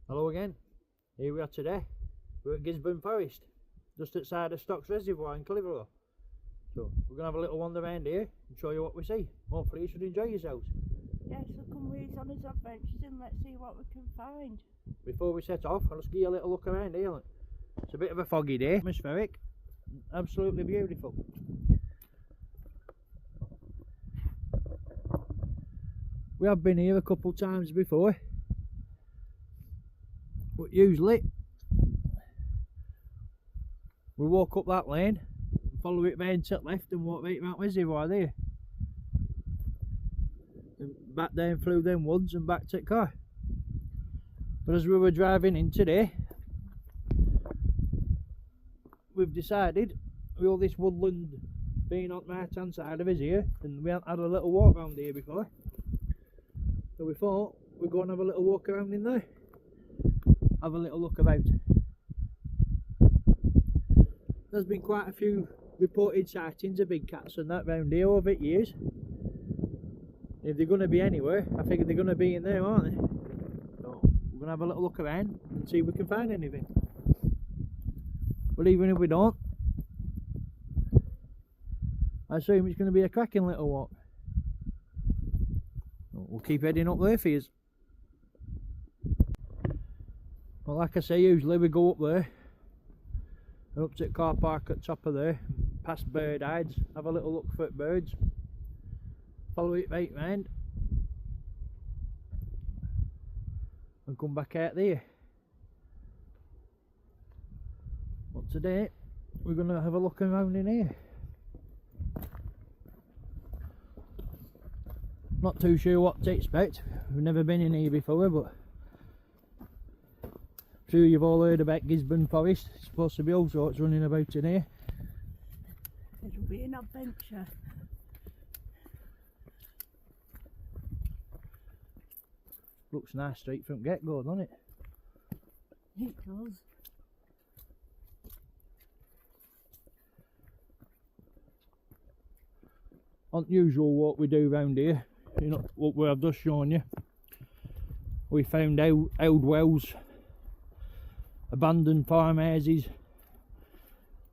Hello again, here we are today. We're at Gisburn Forest, just outside of Stocks Reservoir in Clitheroe. So we're going to have a little wander around here and show you what we see. Hopefully you should enjoy yourselves. Yes, so come with us on his adventures and let's see what we can find. Before we set off, I'll just give you a little look around here. Look. It's a bit of a foggy day, atmospheric, absolutely beautiful. We have been here a couple times before, but usually we walk up that lane, follow it round to the left and walk right round Reservoir there, and back down through them woods and back to the car. But as we were driving in today, we've decided, with all this woodland being on the right hand side of us here, and we haven't had a little walk round here before, so we thought we'd go and have a little walk around in there, have a little look about. There's been quite a few reported sightings of big cats and that round here over the years. If they're going to be anywhere, I figure they're going to be in there, aren't they? So we're going to have a little look around and see if we can find anything. But even if we don't, I assume it's going to be a cracking little walk. So we'll keep heading up there for you. Well, like I say, usually we go up there, and up to the car park at the top of there, past bird hides, have a little look for the birds, follow it right round, and come back out there. But today, we're going to have a look around in here. Not too sure what to expect, we've never been in here before, but I'm sure you've all heard about Gisburn Forest. It's supposed to be all sorts running about in here. It'll be an adventure. Looks nice straight from get-go, doesn't it? It does. Unusual what we do round here, you know, what I've just shown you. We found old wells, abandoned farmhouses,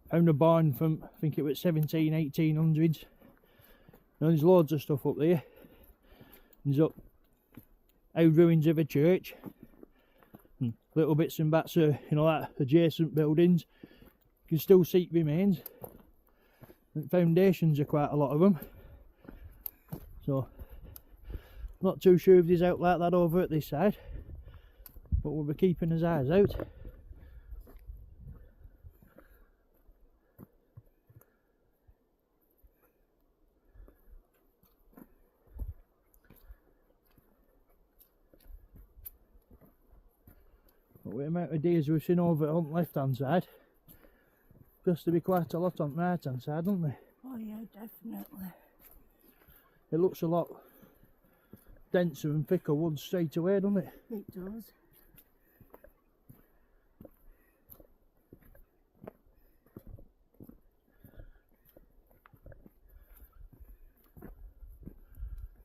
found a barn from, I think it was 1800s. There's loads of stuff up there. There's up old ruins of a church, and little bits and bats of, you know, that adjacent buildings. You can still see remains. The foundations are quite a lot of them. So, not too sure if there's out like that over at this side, but we'll be keeping his eyes out. But with the amount of deers we've seen over on the left hand side, there's to be quite a lot on the right hand side, don't there? Oh yeah, definitely. It looks a lot denser and thicker wood straight away, doesn't it? It does.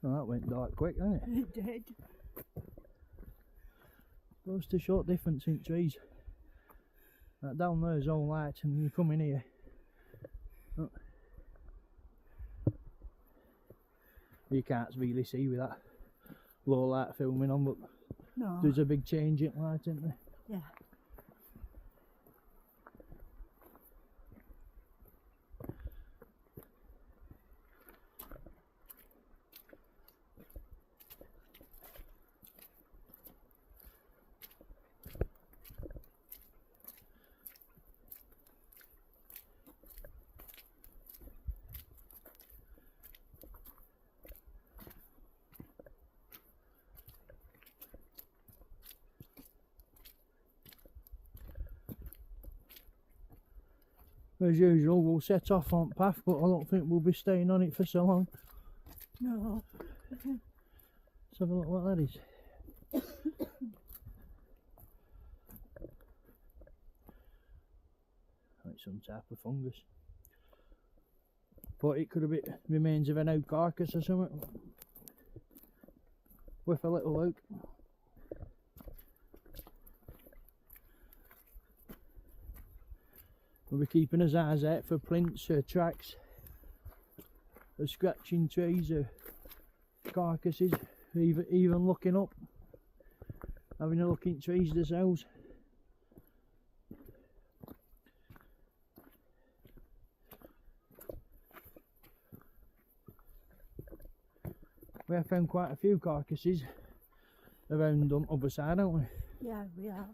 Oh, that went dark quick, didn't it? It did. Goes to short difference in trees. That down there is all light, and you come in here. Oh. You can't really see with that low light filming on, but No. there's a big change in light, isn't there? Yeah. As usual, we'll set off on the path, but I don't think we'll be staying on it for so long. No. Let's have a look what that is. Like some type of fungus. But it could have been remains of an old carcass or something. With a little look. We'll be keeping his eyes out for prints, tracks, scratching trees, carcasses, even looking up, having a look in trees themselves. We have found quite a few carcasses around on the other side, haven't we? Yeah, we have.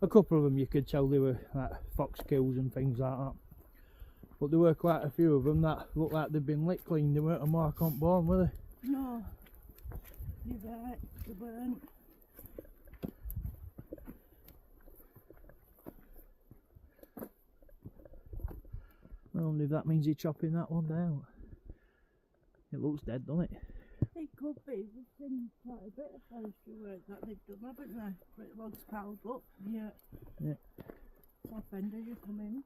A couple of them you could tell they were like fox kills and things like that. But there were quite a few of them that looked like they'd been licked clean. They weren't a mark on bone, were they? No, you're right, they weren't. I wonder if that means he's chopping that one down. It looks dead, doesn't it? It could be. We've seen quite a bit of forestry work that they've done, haven't they? But it looks piled up. Yeah. Yeah. Top end as you come in.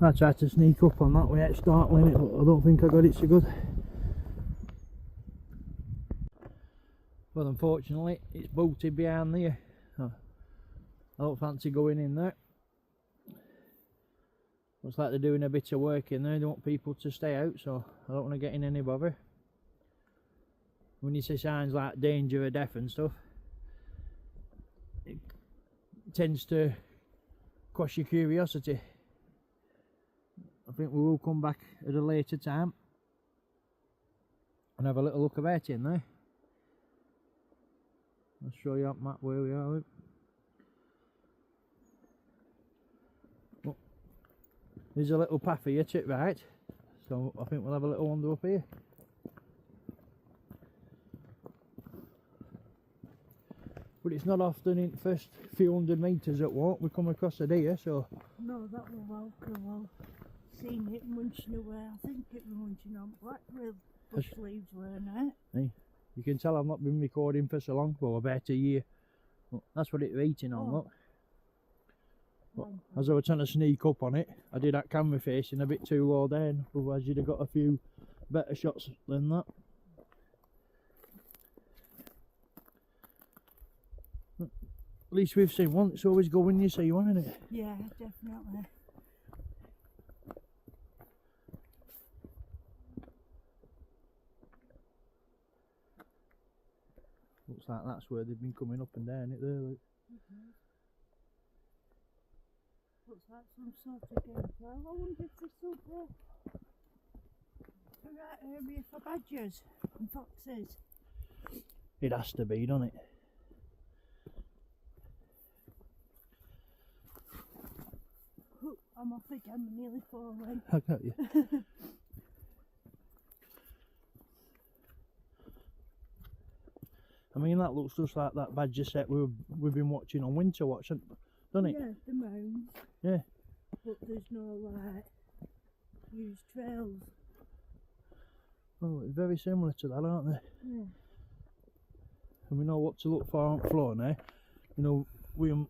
I tried to sneak up on that way at start limit, but I don't think I got it so good. Well, unfortunately, it's bolted behind there. I don't fancy going in there. Looks like they're doing a bit of work in there. They want people to stay out, so I don't want to get in any bother. When you see signs like danger or death and stuff, it tends to quash your curiosity. I think we will come back at a later time and have a little look about in there. I'll show you on map where we are. Look. Oh, there's a little path here to the right, so I think we'll have a little wander up here. But it's not often in the first few hundred metres at walk we come across a deer, so... No, that was welcome. Seen it munching away. I think it was munching on blackberry bush leaves, weren't it? Hey, you can tell I've not been recording for so long, well about a year. But that's what it was eating on, look. But as I was trying to sneak up on it, I did that camera facing a bit too low down, otherwise you'd have got a few better shots than that. At least we've seen one. It's always good when you see one, isn't it? Yeah, definitely. Looks like that's where they've been coming up and down it there, look. Looks like some sort of game trail. I wonder if this will be the right area for badgers and foxes. It has to be, doesn't it? I'm off again, I'm nearly falling. I got you. I mean, that looks just like that badger set we've been watching on Winter Watch, doesn't it? Yeah, the mounds. Yeah. But there's no like used trails. Oh, it's very similar to that, aren't they? Yeah. And we know what to look for on floor now. You know, we're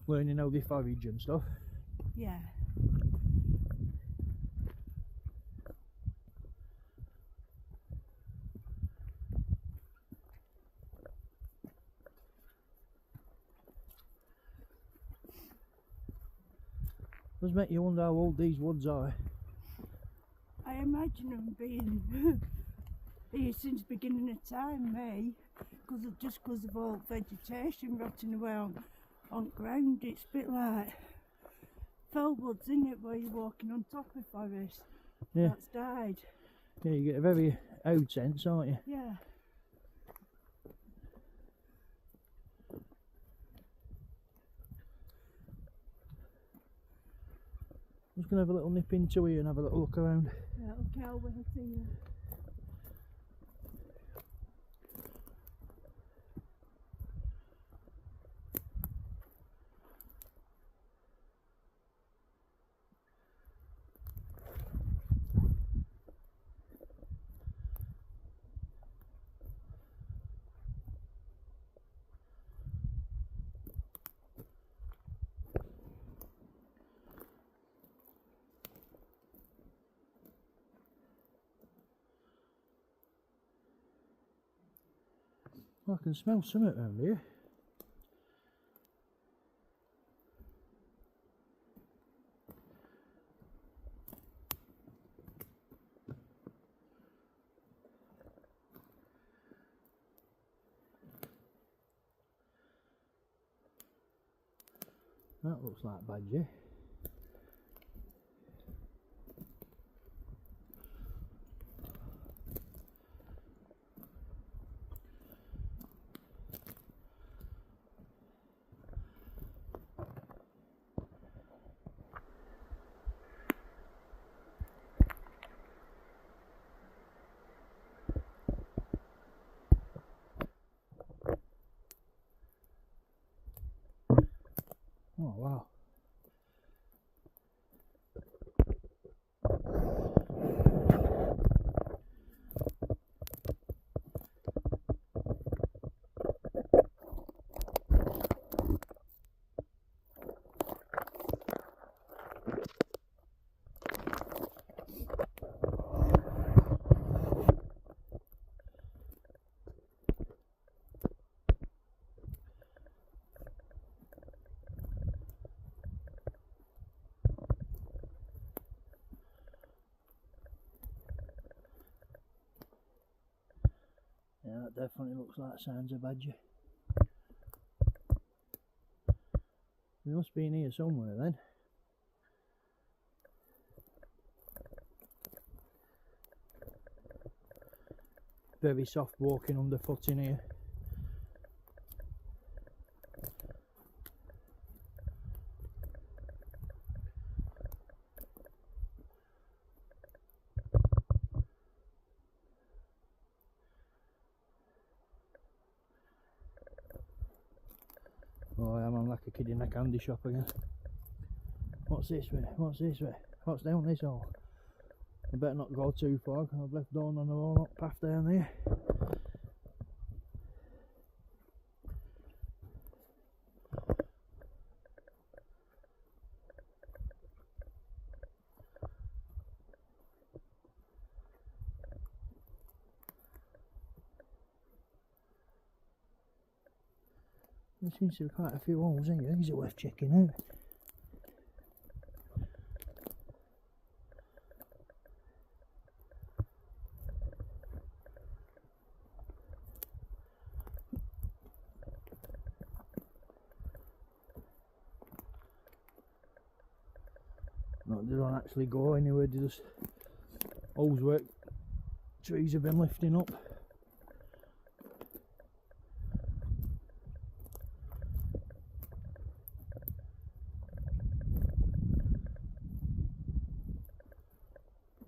learning how they forage and stuff. Yeah. Does make you wonder how old these woods are. I imagine them being here since beginning of time, May, because of all vegetation rotting away on ground. It's a bit like fell woods, isn't it, where you're walking on top of forest that's died. Yeah, you get a very old sense, aren't you? Yeah. I'm just going to have a little nip into here and have a little look around. Yeah, okay, I'll wait till you. I can smell something around here. That looks like badger. Oh wow. Yeah, that definitely looks like signs of badger. They must be in here somewhere then. Very soft walking underfoot in here. Oh, I'm like a kid in a candy shop again. What's this way? What's this way? What's down this hole? I better not go too far because I've left Dawn on the walnut path down there. There seems to be quite a few holes in here. These are worth checking out. No, they don't actually go anywhere, they just holes where trees have been lifting up.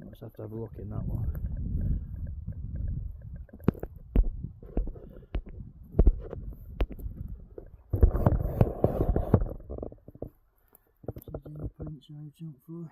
Let's have to have a look in that one. Prints out jump through.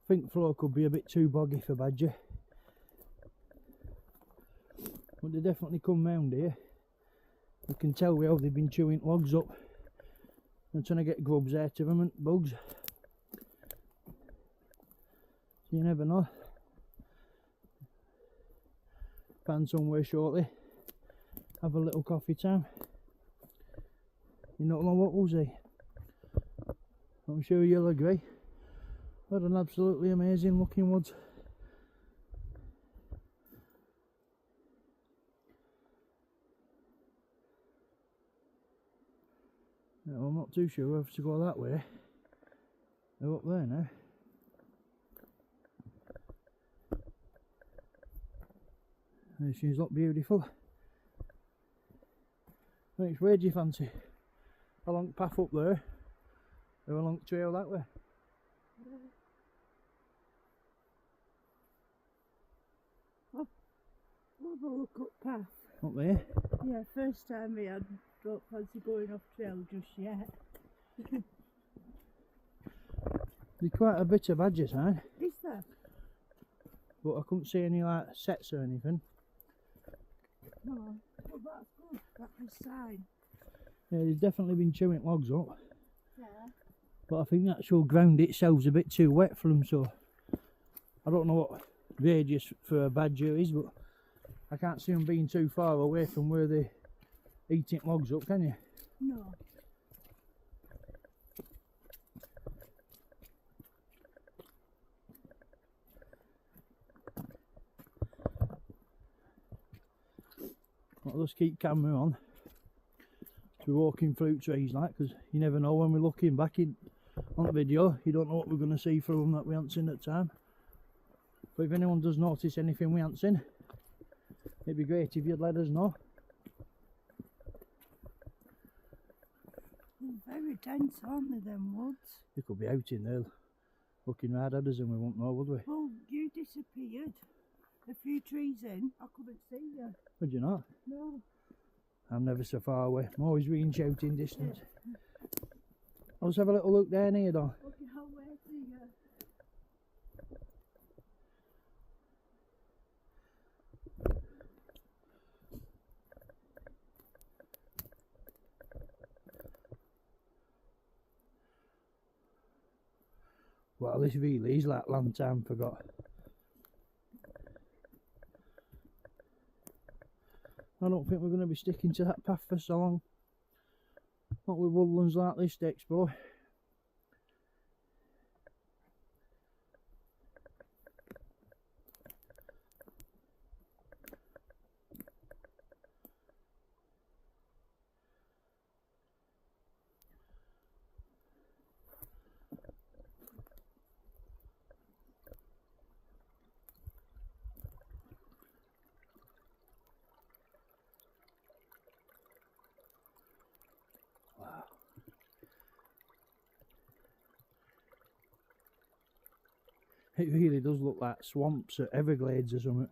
think the floor could be a bit too boggy for badger. But they definitely come round here. You can tell how they've been chewing logs up and trying to get grubs out of them and bugs. So you never know. Find somewhere shortly, have a little coffee time. You don't know what we'll see. I'm sure you'll agree. What an absolutely amazing looking woods. No, I'm not too sure whether to go that way. They're up there now. She's not beautiful. Which way do you fancy? A long path up there, or a long trail that way? I'll have a look up path. Up there? Yeah, first time I don't fancy going off trail just yet. There's quite a bit of badger sign, Is there? but I couldn't see any like sets or anything. No. Well, that's good. That's a sign. Yeah, they've definitely been chewing logs up, Yeah. but I think the actual ground itself's a bit too wet for them, so I don't know what radius for a badger is, but I can't see them being too far away from where they're eating logs up, can you? No. I'll just keep camera on. We're walking through trees like, because you never know when we're looking back in on the video, you don't know what we're going to see through them that we haven't seen at the time. But if anyone does notice anything we haven't seen, it'd be great if you'd let us know. They're very dense, aren't they, them woods? You could be out in there looking right at us and we wouldn't know, would we? Well, you disappeared. A few trees in, I couldn't see you. Would you not? No. I'm never so far away. I'm always within shouting distance. I'll just have a little look down here though. Okay, how where to you? Well, this really is like land time forgot. I don't think we're going to be sticking to that path for so long. Not with woodlands like this to explore. It really does look like swamps or Everglades or something.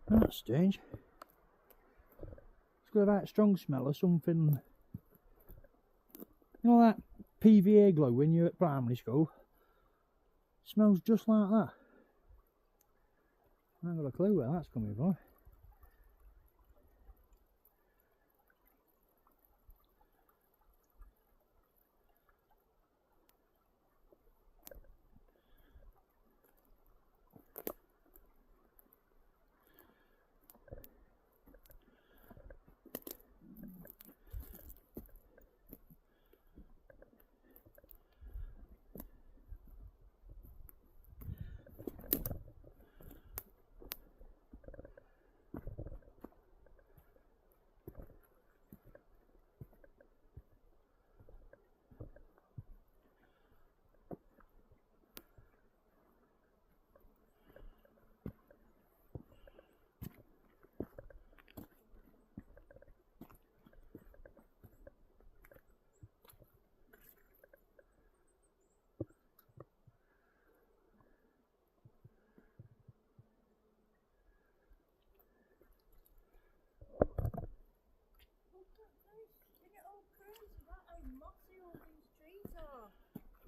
That's strange. It's got a very strong smell of something. You know that PVA glue when you're at primary school? It smells just like that. I haven't got a clue where that's coming from.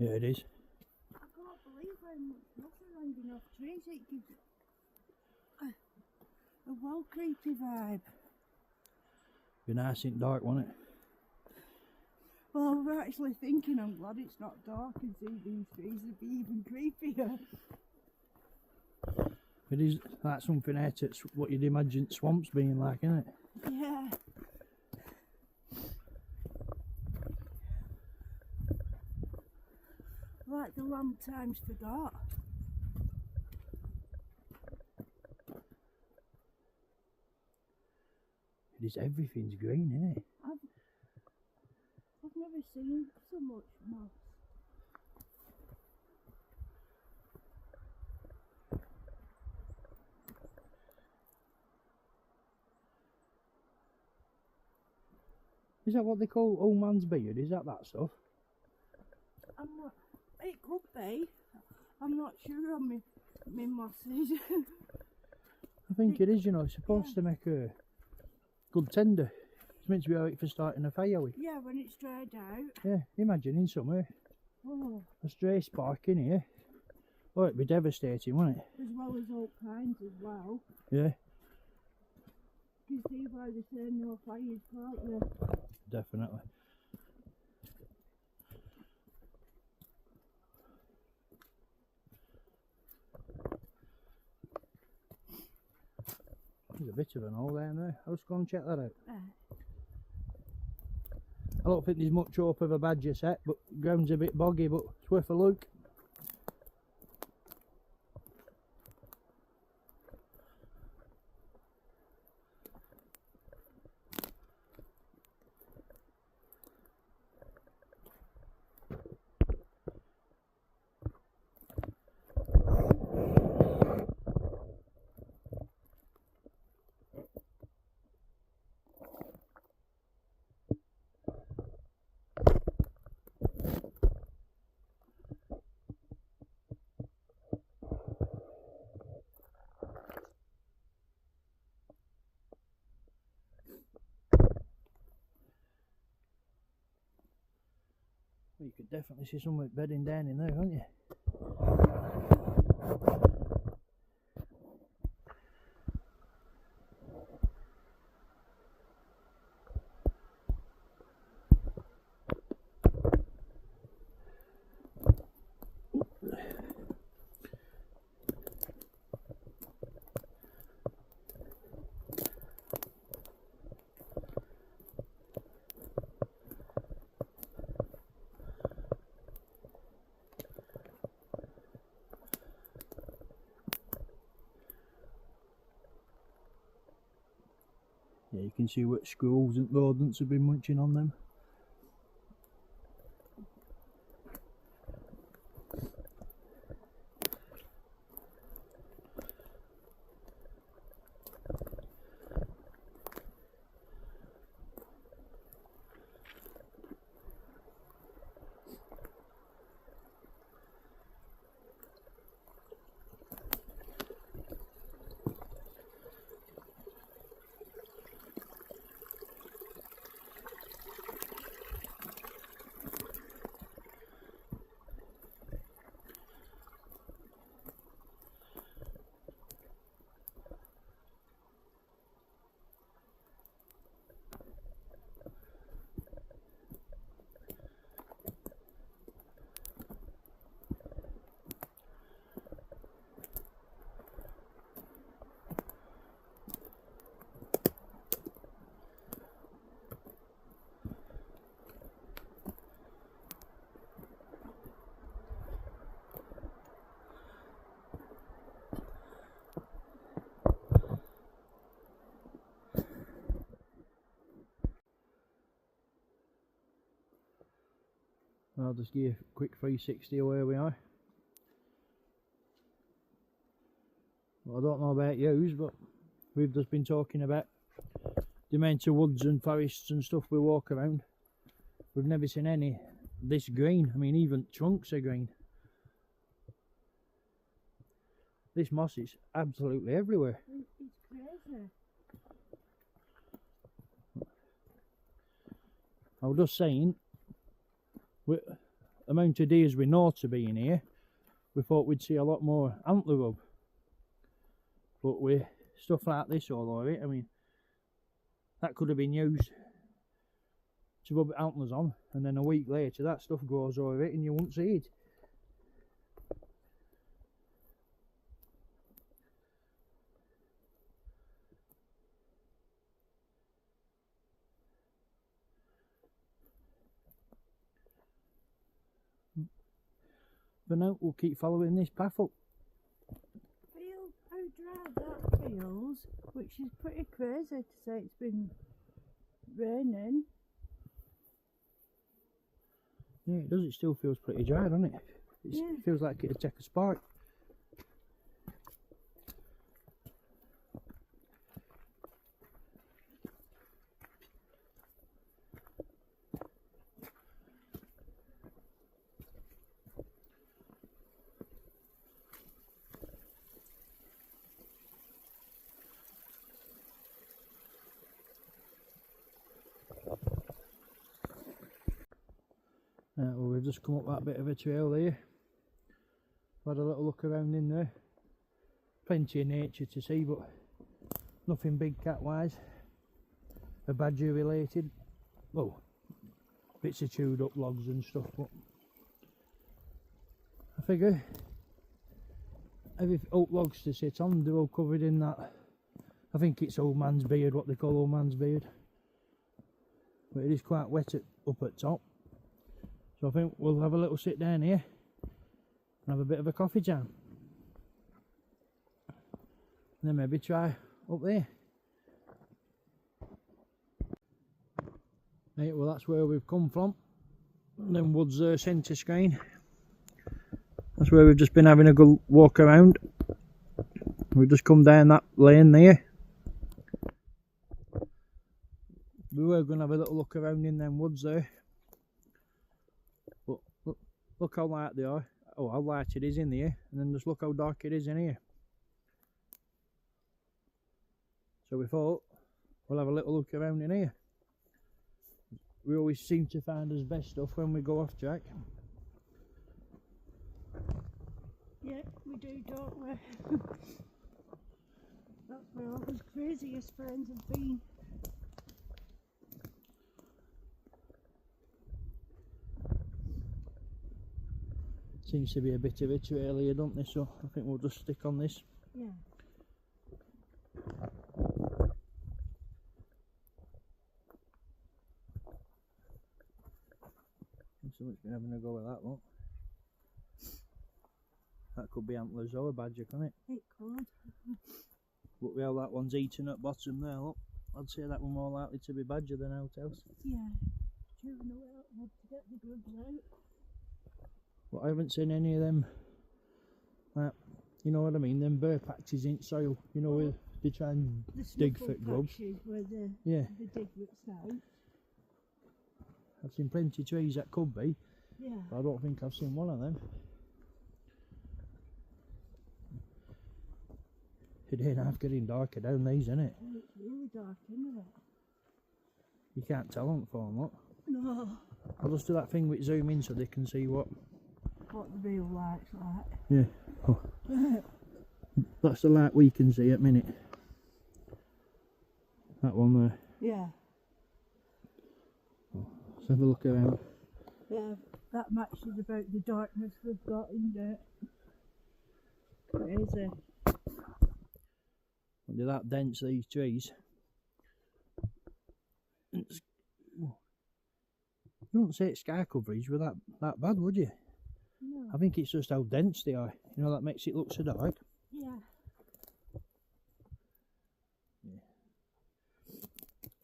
Yeah, it is. I can't believe how much moss are hanging off trees. It gives a well creepy vibe. Be nice and dark, won't it? Well, we're actually thinking I'm glad it's not dark and see these trees would be even creepier. It is like something out at what you'd imagine swamps being like, isn't it? Yeah. Like the land times forgot. It is, everything's green, isn't it? I've never seen so much moss. Is that what they call old man's beard? Is that stuff? I'm not. It could be. I'm not sure on me mosses. I think it is, you know, it's supposed to make a good tinder. It's meant to be alright for starting a fire with. Yeah, when it's dried out. Yeah, imagine in summer, Oh, a stray spark in here. Oh, it'd be devastating, wouldn't it? as well as all kinds as well. Yeah, You can see why they say no fires, can't they? definitely. There's a bit of an hole down there. I'll just go and check that out. I don't think there's much hope of a badger set, but the ground's a bit boggy, but it's worth a look. Well, you could definitely see some bedding down in there, can't you? Yeah, you can see what squirrels and rodents have been munching on them. I'll just give you a quick 360 of where we are. Well, I don't know about yous, but we've just been talking about the amount of woods and forests and stuff we walk around. We've never seen any this green. I mean, even trunks are green. This moss is absolutely everywhere. It's crazy. I I was just saying, amount of deers we know to be in here, we thought we'd see a lot more antler rub. But with stuff like this all over it, I mean, that could have been used to rub antlers on, and then a week later that stuff grows over it and you won't see it. But now we'll keep following this path up. Feel how dry that feels, which is pretty crazy to say it's been raining. Yeah, it does. It still feels pretty dry, doesn't it? Yeah. It feels like it'd take a spark. Well, we've just come up that bit of a trail there. Had a little look around in there. Plenty of nature to see, but nothing big cat wise. A badger related. Well, bits of chewed up logs and stuff, but I figure every oak logs to sit on, they're all covered in that. I think it's old man's beard, what they call old man's beard. But it is quite wet up at top. So I think we'll have a little sit down here and have a bit of a coffee jam. And then maybe try up there. Right, well that's where we've come from. And then woods centre screen. That's where we've just been having a good walk around. We've just come down that lane there. We were going to have a little look around in them woods there. Look how light they are. Oh, how light it is in there, and then just look how dark it is in here. So we thought we'll have a little look around in here. We always seem to find us best stuff when we go off track. Yeah, we do, don't we? That's where all his craziest friends have been. Seems to be a bit of a trail here, don't they? So I think we'll just stick on this. Yeah. Someone's been having a go at that one. That could be antlers or a badger, can't it? It could. But we have that one's eaten at bottom there, look. I'd say that one more likely to be badger than out else. Yeah. Chewing away at wood to get the grubs out. But I haven't seen any of them, like, you know what I mean, them burr patches in soil, you know, where they try and dig for grubs. Where they dig roots out. I've seen plenty of trees that could be, yeah. But I don't think I've seen one of them. It ain't half getting darker down these, isn't it? Oh, it's really dark, isn't it? You can't tell on the phone, look. No. I'll just do that thing with zoom in so they can see what the real light's like. Yeah. Oh. That's the light we can see at minute. That one there. Yeah. Oh, let's have a look around. Yeah, that matches about the darkness we've got in there. Crazy. They're that dense, these trees. You wouldn't say it's sky coverage with that bad, would you? No. I think it's just how dense they are. You know, that makes it look so dark. Yeah. Yeah.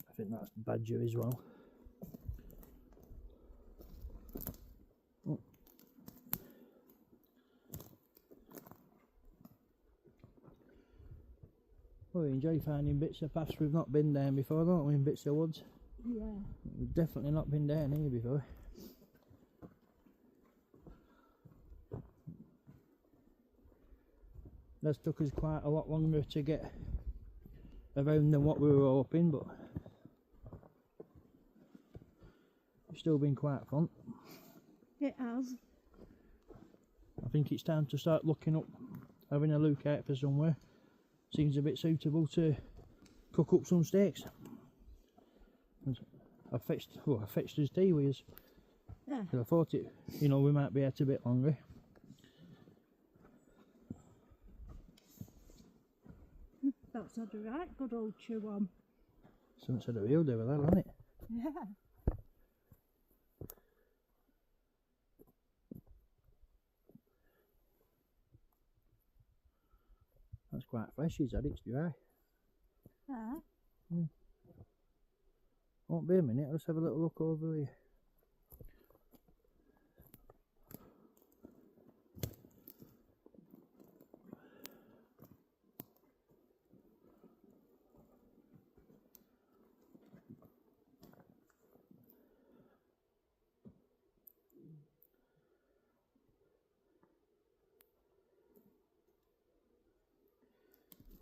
I think that's badger as well. Oh. Well, we enjoy finding bits of paths we've not been down before, don't we, in bits of woods? Yeah. We've definitely not been down here before. That's took us quite a lot longer to get around than what we were hoping, but it's still been quite fun. It has. I think it's time to start looking up, having a look out for somewhere. Seems a bit suitable to cook up some steaks. I fetched his tea with us. Yeah. I thought it, you know, we might be out a bit longer. That's had a right good old chew on. Something said a real do with that, hasn't it? Yeah. That's quite fresh, he's had it, it's dry. Yeah. Won't be a minute, let's have a little look over here.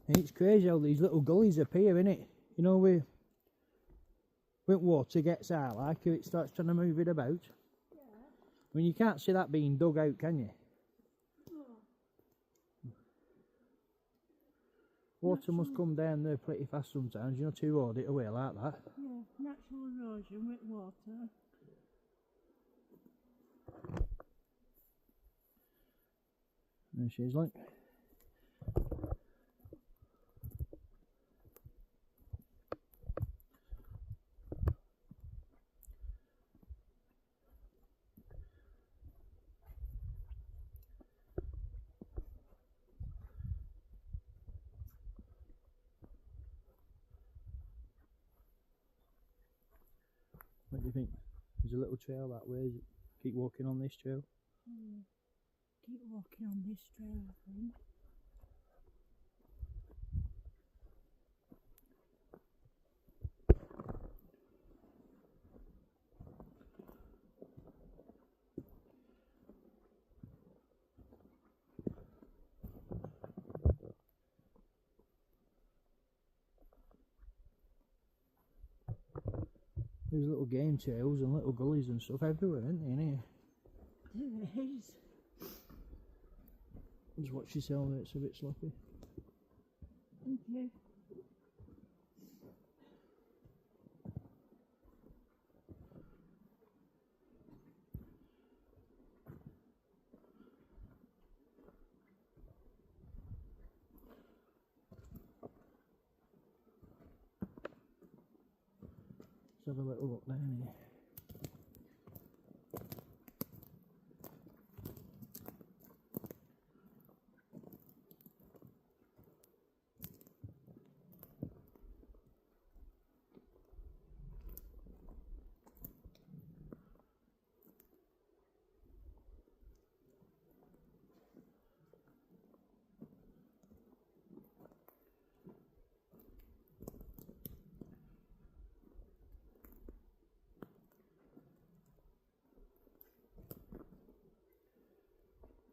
It's crazy how these little gullies appear, innit? You know, when water gets out, like it starts trying to move it about. Yeah. I mean, you can't see that being dug out, can you? Oh. Water must come down there pretty fast sometimes, you know, to hold it away like that. Yeah, natural erosion with water. There she is, like. What do you think? There's a little trail that way. Keep walking on this trail. Keep walking on this trail, I think. There's little game trails and little gullies and stuff everywhere, isn't there, in here? There is. Just watch yourself there, it's a bit sloppy. Thank you. Let's have a little look down here.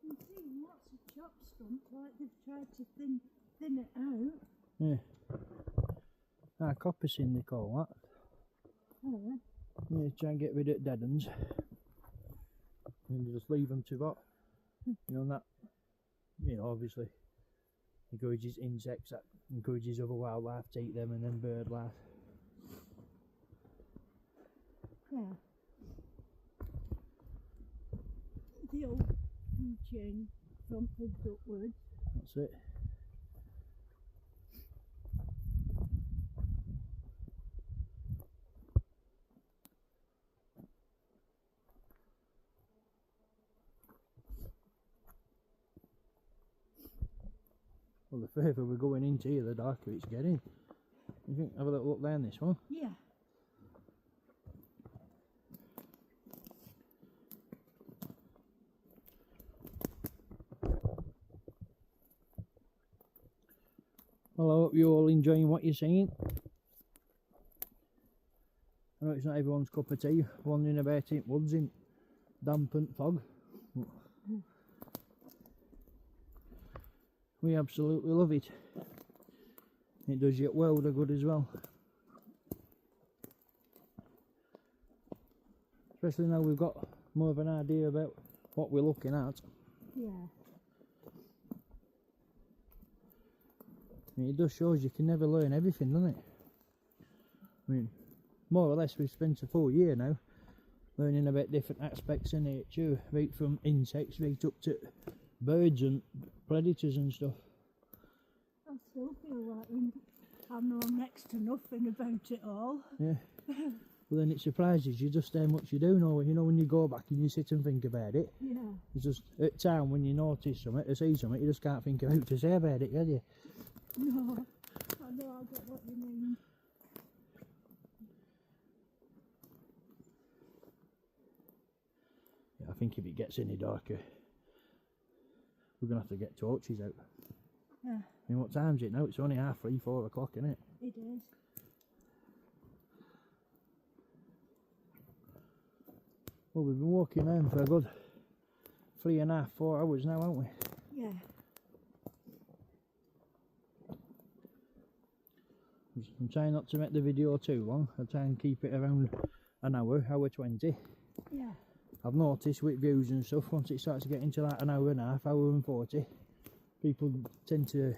I'm seeing lots of chop stumps, like they've tried to thin it out. Yeah. Ah, coppicing they call that. Oh, Yeah, try and get rid of dead ends. And you just leave them to rot. You know, and that, you know, obviously encourages insects, that encourages other wildlife to eat them, and then bird life. yeah. The old food chain from pigs upwards. That's it. Well, the further we're going into here, the darker it's getting. You think, have a little look down this one? Yeah. Well, I hope you're all enjoying what you're seeing. I know it's not everyone's cup of tea, wandering about in woods in damp and fog. We absolutely love it. It does you a world of good as well. Especially now we've got more of an idea about what we're looking at. Yeah. I mean, it does shows you can never learn everything, doesn't it? I mean, more or less we've spent a full year now learning about different aspects of nature, right from insects right up to birds and predators and stuff. I still feel like I know next to nothing about it all. Yeah. But then it surprises you just how much you do know, you know, when you go back and you sit and think about it. Yeah. It's just at time when you notice something or see something, you just can't think of how to say about it, can you? No, I know, I get what you mean. Yeah, I think if it gets any darker, we're going to have to get torches out. Yeah. I mean, what time's it now? It's only 3:30, 4 o'clock, isn't it? It is. Well, we've been walking around for a good 3.5, 4 hours now, haven't we? Yeah. I'm trying not to make the video too long. I'll try and keep it around an hour, hour 20. Yeah. I've noticed with views and stuff, once it starts to get into like an hour and a half, hour and 40, people tend to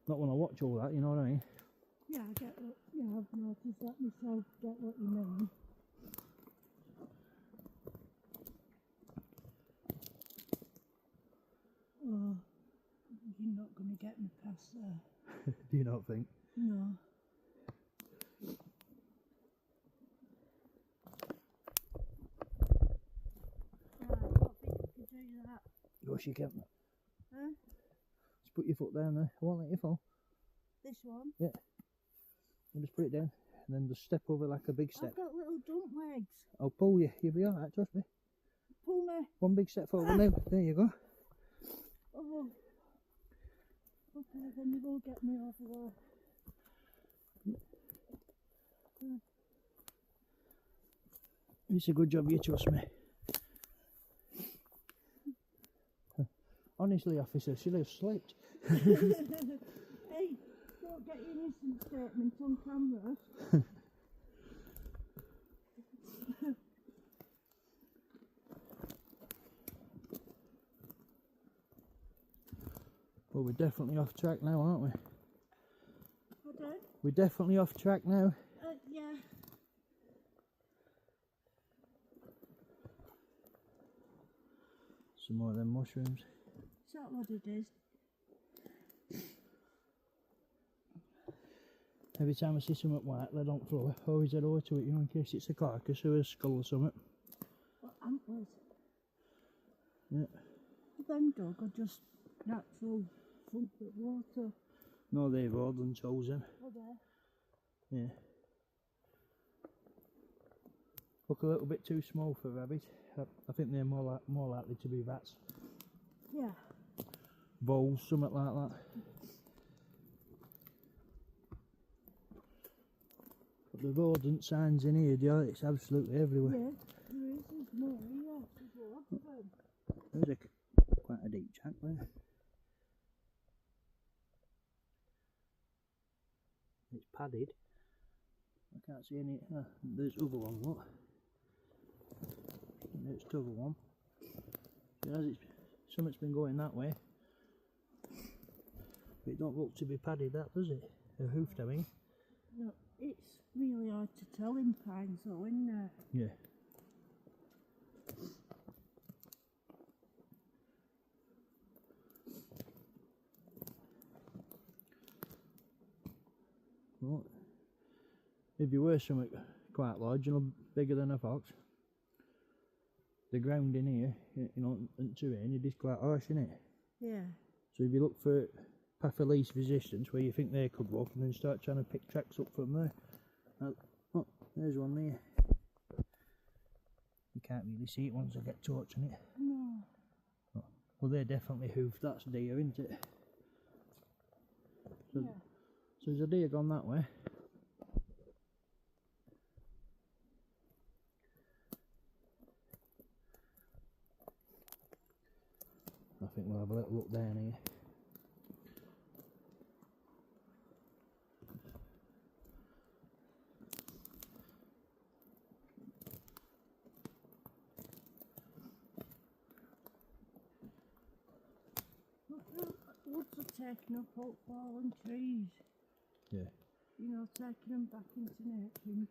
not want to watch all that, you know what I mean? Yeah, I get what, yeah, I've noticed that myself, get what you mean. Oh, you're not going to get me past there. Do you not think? No. I don't think you can do that. Of course you can. Huh? Just put your foot down there. I won't let you fall. This one? Yeah. And just put it down. And then just step over like a big step. I've got little dump legs. I'll pull you. You'll be alright, trust me. Pull me. One big step forward now. There you go. Oh. Okay, then you will get me over there. It's a good job you trust me. Honestly, officer, she'll have slipped. Hey, don't get your innocent statement on camera. Well, we're definitely off track now, aren't we? Pardon? We're definitely off track now. Yeah. Some more of them mushrooms. Is that what it is? Every time I see something white, they don't throw. I always head over to it, you know, in case it's a carcass or a skull or something. What antlers? Yeah. Them dog are just natural trumpet water. No, they've all done chosen. Are they? Yeah. Look a little bit too small for rabbit. I think they're more likely to be rats. Yeah. Voles, something like that. But the rodent signs in here, dear, it's absolutely everywhere. Yeah, there is. There's more here. There's lots of them. There's quite a deep chunk there. It's padded. I can't see any. There's other one, look. There's the other one. Something's been going that way. But it don't look to be padded, that does it? A hoofed, I mean. No, it's really hard to tell in pines though, isn't it? Yeah. Well, if you were something quite large, you know, bigger than a fox, the ground in here, you know, and terrain, it is quite harsh, isn't it? Yeah. So if you look for path of least resistance where you think they could walk, and then start trying to pick tracks up from there. Oh, there's one there. You can't really see it once I get torch on it. No. Oh, well, they're definitely hoofed. That's deer, isn't it? So, Yeah. so there's a deer gone that way. I think we'll have a little look down here. woods are taking up all fallen trees. Yeah. You know, taking them back into nature and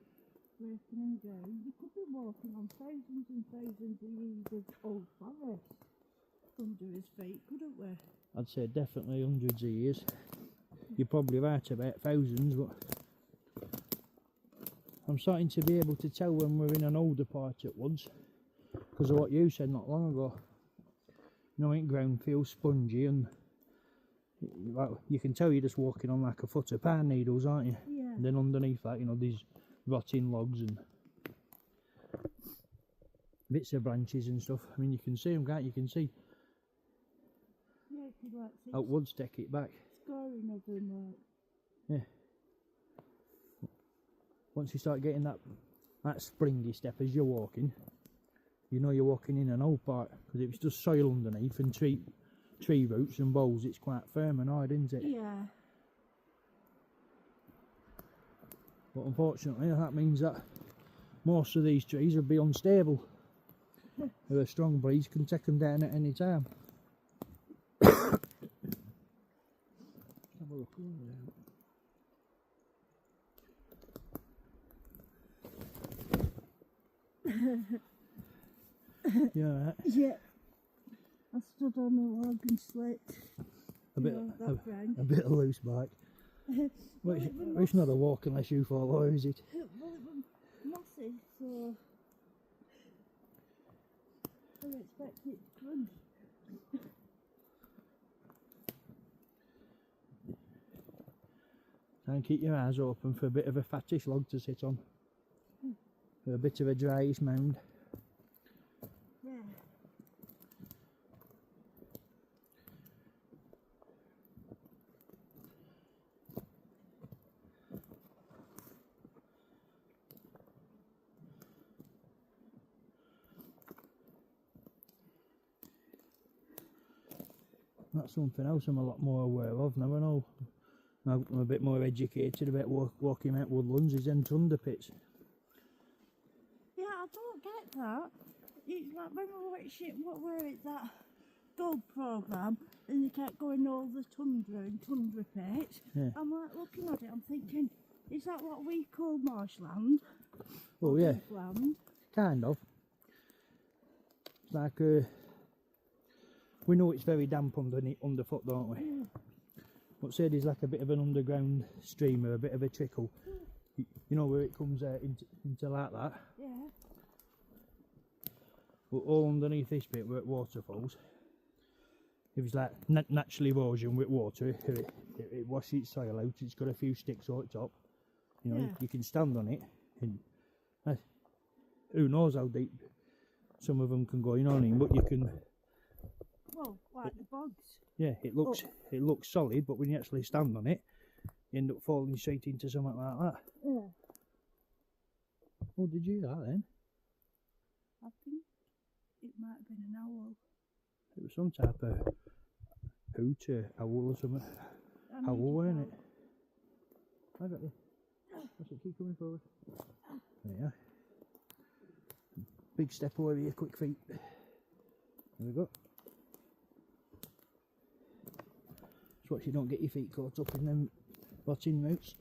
breaking them down. You could be walking on thousands and thousands of years of old forest under his feet, couldn't we? I'd say definitely hundreds of years. You're probably right about thousands, but I'm starting to be able to tell when we're in an older part of woods because of what you said not long ago. You know, ground feels spongy and you can tell you're just walking on like a foot of pine needles, aren't you? Yeah. And then underneath that, you know, these rotting logs and bits of branches and stuff. I mean, you can see them, can't you? You can see Yeah, you could like see out woods take it back. scoring of them, like. Yeah. Once you start getting that springy step as you're walking, you know you're walking in an old part, because if it's just soil underneath and tree roots and boughs, it's quite firm and hard, isn't it? Yeah. But unfortunately that means that most of these trees will be unstable. A strong breeze can take them down at any time. Have a look over there. You alright? Yeah. I stood on a log and slipped. A bit of loose bike. Well, it's not a walk unless you fall over, is it? Well, it was mossy, so I expect it to crunch. Try and keep your eyes open for a bit of a fattish log to sit on. For a bit of a dryish mound. Yeah. That's something else I'm a lot more aware of now. I know I'm a bit more educated about walking out woodlands is them thunder pits. Yeah, I don't get that. It's like when we watched it, what were it, that gold programme, and they kept going all the tundra and tundra pits. Yeah. I'm like looking at it, I'm thinking, is that what we call marshland? Oh yeah, Land? kind of. It's like we know it's very damp underfoot, don't we? Yeah. But say there's like a bit of an underground stream or a bit of a trickle. You know where it comes into like that. Yeah. But all underneath this bit where it waterfalls, if it's like natural erosion with water, it washes its soil out. It's got a few sticks on the top. You know, Yeah. you can stand on it, and who knows how deep some of them can go. You know what I mean? But you can. Well, like the bogs. Yeah, it looks solid, but when you actually stand on it, you end up falling straight into something like that. Yeah. Oh, did you hear that then? I think it might have been an owl. It was some type of hoot or owl or something. Owl, weren't it? I got you. That's it, keep coming forward. There you are. Big step over your quick feet. There we go. Just watch you don't get your feet caught up in them rotting roots.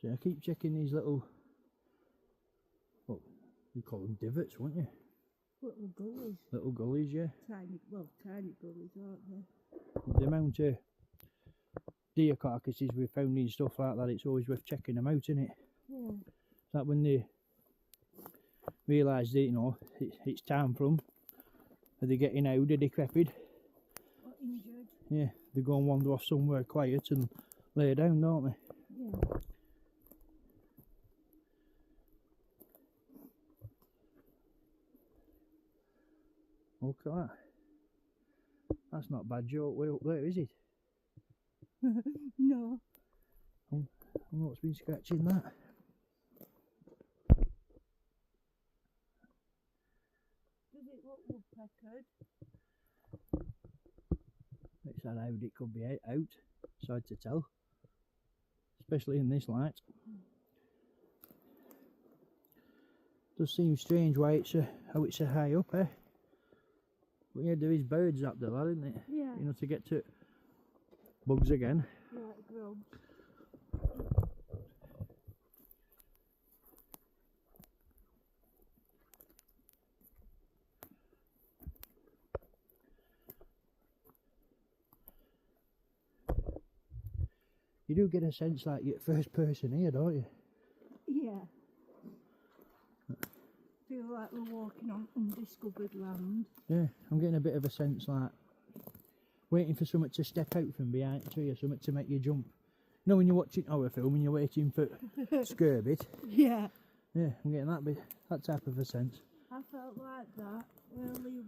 So I keep checking these little, what you call them, divots, won't you? Little gullies. Little gullies, yeah. Tiny gullies, aren't they? The amount of deer carcasses we've found and stuff like that, it's always worth checking them out, isn't it? Yeah. It's like when they realise that, you know, it's time for them. Are they getting old, are they decrepit? Or injured. Yeah, they go and wander off somewhere quiet and lay down, don't they? Yeah. Look at that. That's not a bad joke way up there, is it? No. I wonder what's been scratching that. Does it look woodpeckered? It's allowed, it could be out. It's hard to tell. especially in this light. Does seem strange why it's how it's so high up, eh? But yeah, there is birds up there, isn't it? Yeah. You know, to get to bugs again. Like grubs. You do get a sense like you're first person here, don't you? Yeah. Feel like we're walking on undiscovered land. Yeah, I'm getting a bit of a sense like waiting for something to step out from behind a tree or something to make you jump. You know when you're watching horror film and you're waiting for Scurbit? Yeah. Yeah, I'm getting that type of a sense. I felt like that earlier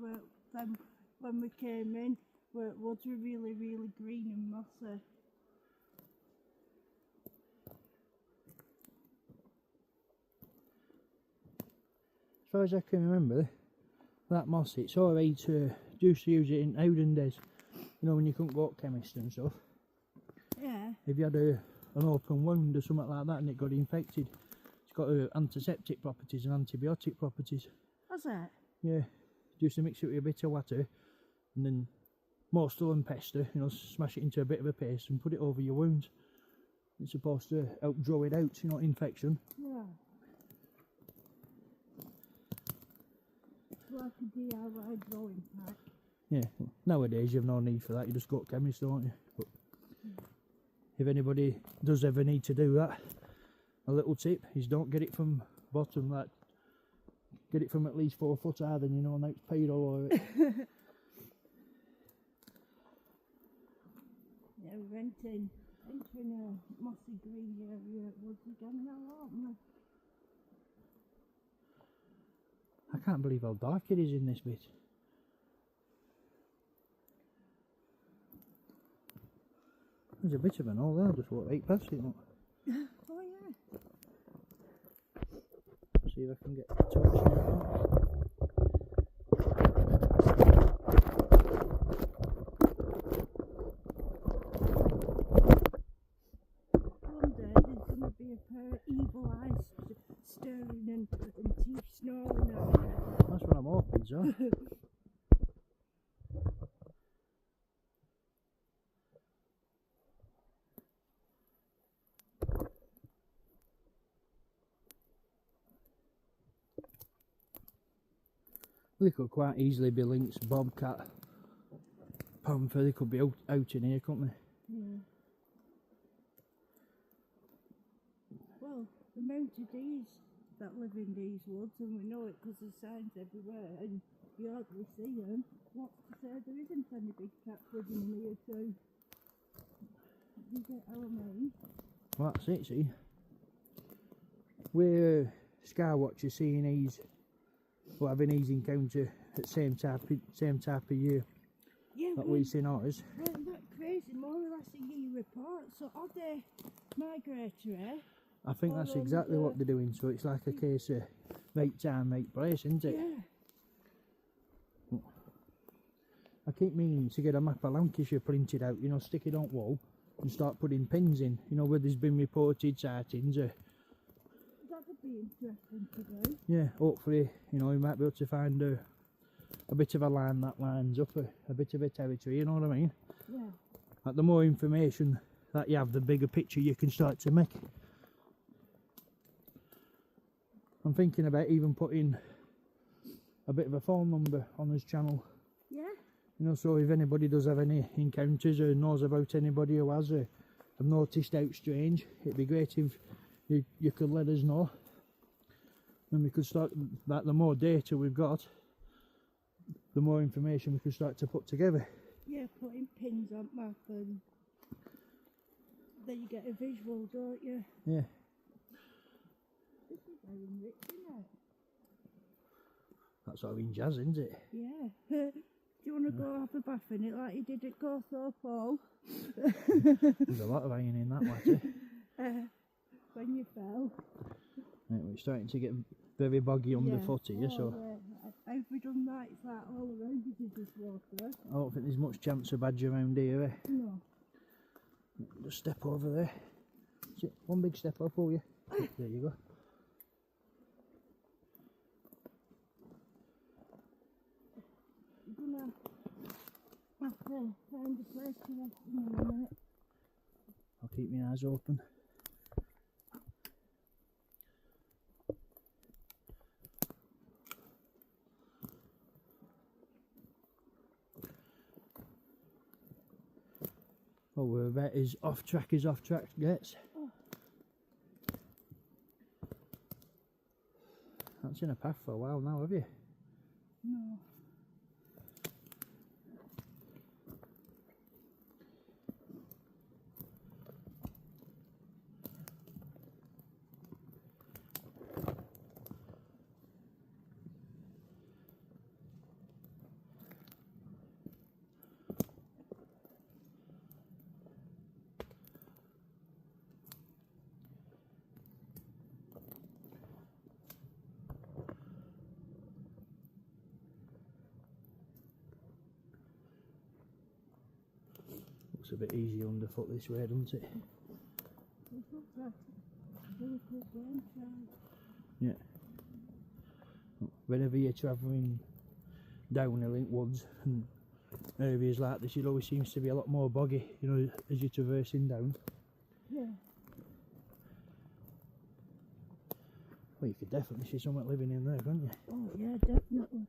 when we came in, where it was really, really green and mossy. As far as I can remember, that moss, it's alright to used to use it in olden days. You know when you couldn't go to chemist and stuff. Yeah. If you had an open wound or something like that and it got infected, it's got antiseptic properties and antibiotic properties. Was it? Yeah. Just to mix it with a bit of water and then mostel and pester, you know, smash it into a bit of a paste and put it over your wounds. It's supposed to help draw it out, you know, infection. Yeah. Like a DIY drawing pack. Yeah, nowadays you've no need for that, you just go to chemist, don't you? But if anybody does ever need to do that, a little tip is don't get it from bottom, like get it from at least 4 foot higher, then you know now it's paid all over it. Yeah, we're entering a mossy green area at woods again now, aren't we? I can't believe how dark it is in this bit. There's a bit of an hole there, I'll just walk right past it. Look. Oh yeah. See if I can get torch in it. One day there's going to be a pair of evil eyes staring and teeth snoring at me. That's what I'm hoping, so. They could quite easily be lynx, bobcat, panther, they could be out in here, couldn't they? Yeah. Well, the mounted deers that live in these woods, and we know it because there's signs everywhere, and you hardly see them. What's to say there isn't any big cats living in here too? You get how I mean? Well, that's it, see. We're sky watchers seeing these, or having these encounter at the same type of year Yeah, that we seen ours. weren't that crazy? More or less a year apart. So are they migratory? I think that's exactly what they're doing, so it's like a case of make time, make place, isn't it? Yeah. I keep meaning to get a map of Lancashire printed out, you know, stick it on wall and start putting pins in, you know, where there's been reported sightings. That would be interesting to do. Yeah, hopefully, you know, we might be able to find a bit of a line that lines up a bit of a territory, you know what I mean? Yeah. Like the more information that you have, the bigger picture you can start to make. I'm thinking about even putting a bit of a phone number on this channel. Yeah. You know, so if anybody does have any encounters or knows about anybody who has have noticed out strange, it'd be great if you could let us know. And we could start, like the more data we've got, the more information we could start to put together. Yeah, putting pins on map and then you get a visual, don't you? Yeah. This is very rich, isn't it? That's all in jazz, isn't it? Yeah. Do you want to go have a bath in it like you did at Gawthorpe Hall? There's a lot of iron in that matter. When you fell. Right, we're starting to get very boggy underfoot here, so Yeah. Have we done that? It's like all around you this water. I don't think there's much chance of badger around here, eh? No. Just step over there. One big step up for you. There you go. You're gonna have to find a place to rest in a minute. I'll keep my eyes open. Oh, we're about as off track gets. Oh. That's in a path for a while now, have you? No. Looks a bit easier underfoot this way, doesn't it? It looks like a really good game child. Yeah. Whenever you're travelling downhill in woods and areas like this, it always seems to be a lot more boggy, you know, as you're traversing down. Yeah. Well, you could definitely see someone living in there, couldn't you? Oh yeah, definitely.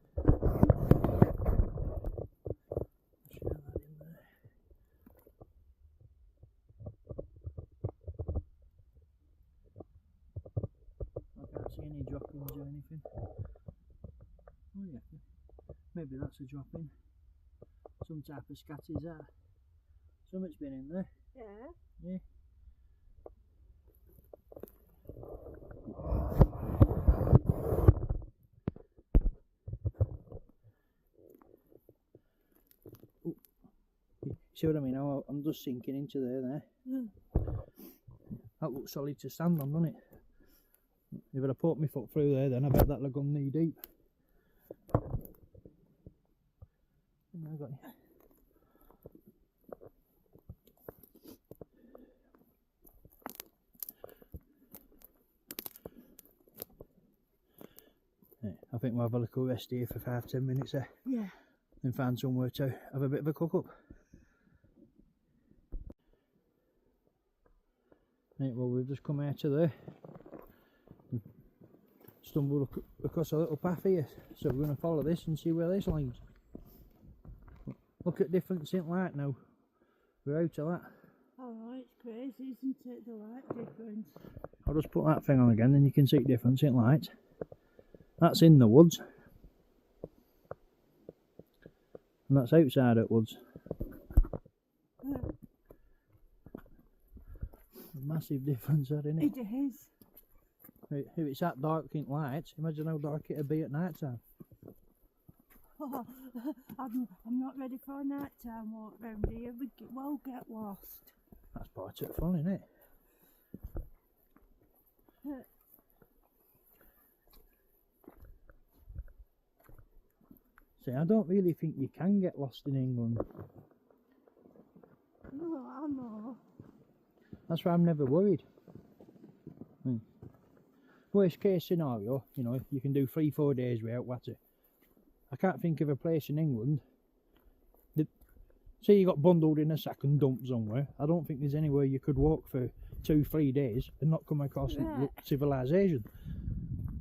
Share that in there. I can't see any droppings or anything. Oh yeah, maybe that's a drop in. Some type of scat is that. Something's been in there. Yeah. Yeah. Ooh. See what I mean? I'm just sinking into there. Mm. That looks solid to stand on, doesn't it? If I'd have put my foot through there, then I bet that'd have gone knee deep. And I got you. Yeah, I think we'll have a little rest here for 5-10 minutes there. Yeah. Then find somewhere to have a bit of a cook up. Right, well, we've just come out of there. We've stumbled across a little path here, so we're going to follow this and see where this leads. Look at difference in light now. We're out of that. Oh, it's crazy, isn't it? The light difference. I'll just put that thing on again, then you can see the difference in light. That's in the woods. And that's outside at woods. Massive difference there, isn't it? It is. If it's that dark in light, imagine how dark it'd be at night time. Oh, I'm not ready for a night time walk round here. We'll get lost. That's part of the fun, isn't it? See, I don't really think you can get lost in England. No, I know. That's why I'm never worried. Worst case scenario, you know, you can do 3-4 days without water. I can't think of a place in England that, say you got bundled in a sack and dumped somewhere, I don't think there's anywhere you could walk for 2-3 days and not come across civilization.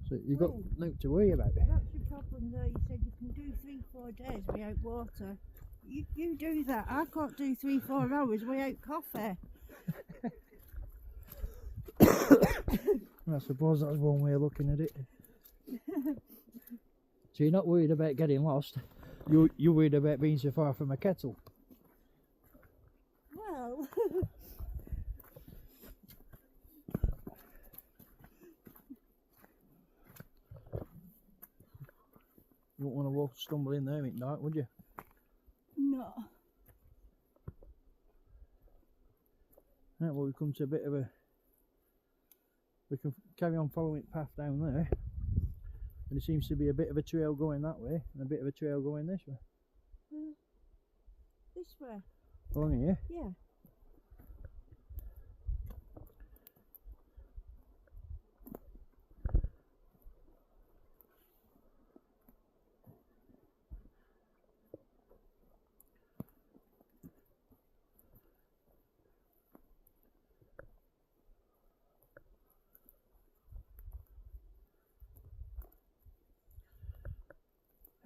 So you've got nothing to worry about. That's your problem though. You said you can do 3-4 days without water. You do that. I can't do 3-4 hours without coffee. I suppose that's one way of looking at it. So you're not worried about getting lost, you're worried about being so far from a kettle. Well, You wouldn't want to stumble in there in the dark, would you? no. Right, well, we've come to a bit of a... We can carry on following the path down there. And there seems to be a bit of a trail going that way, and a bit of a trail going this way. This way? Along here? Yeah.